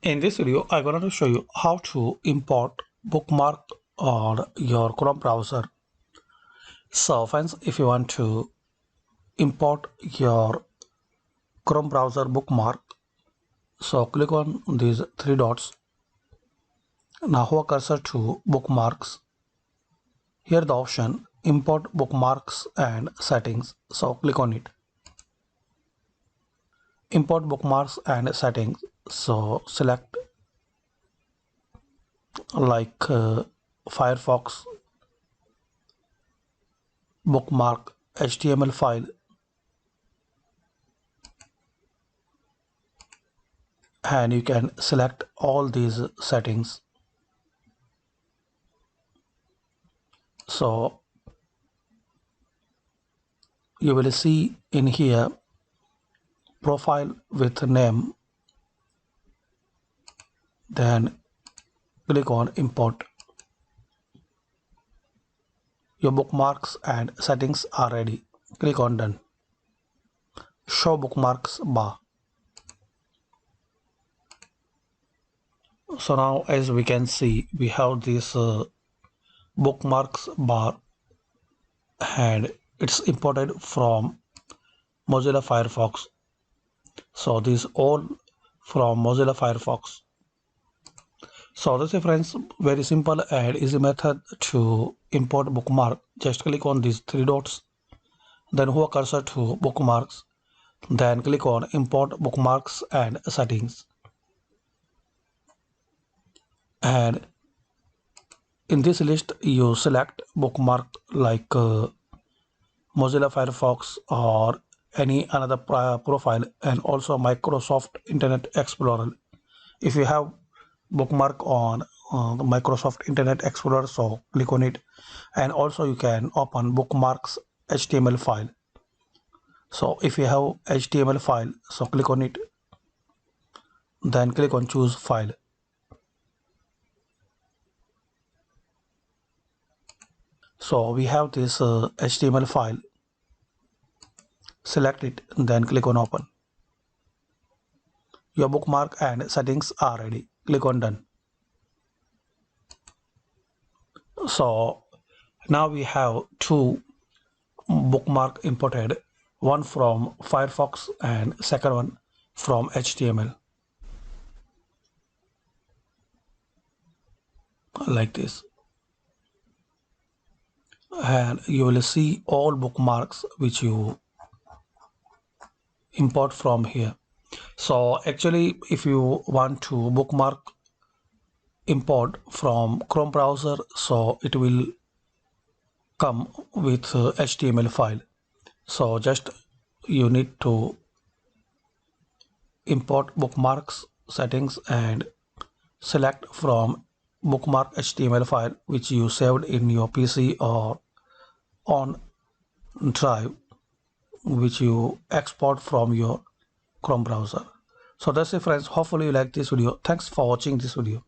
In this video, I'm going to show you how to import bookmark on your Chrome browser. So friends, if you want to import your Chrome browser bookmark, so click on these three dots. Now hover cursor to bookmarks. Here the option import bookmarks and settings. So click on it. Import bookmarks and settings. So select like Firefox bookmark HTML file, and you can select all these settings. So you will see in here profile with name, then click on import. Your bookmarks and settings are ready. Click on done. Show bookmarks bar. So now as we can see, we have this bookmarks bar and it's imported from Mozilla Firefox. So this all from Mozilla Firefox. So this is friends, very simple and easy method to import bookmark. Just click on these three dots, then hover cursor to bookmarks, then click on import bookmarks and settings. And in this list you select bookmark like Mozilla Firefox or any another profile, and also Microsoft Internet Explorer. If you have bookmark on the Microsoft Internet Explorer, so click on it, and also you can open bookmarks HTML file. So if you have HTML file, so click on it, then click on choose file. So we have this HTML file. Select it, then click on open. Your bookmark and settings are ready. Click on done. So now we have two bookmark imported, one from Firefox and second one from HTML, like this. And you will see all bookmarks which you import from here. So actually if you want to bookmark import from Chrome browser, so it will come with HTML file. So just you need to import bookmarks settings and select from bookmark HTML file which you saved in your PC or on drive, which you export from your Chrome browser. So that's it friends, hopefully you like this video. Thanks for watching this video.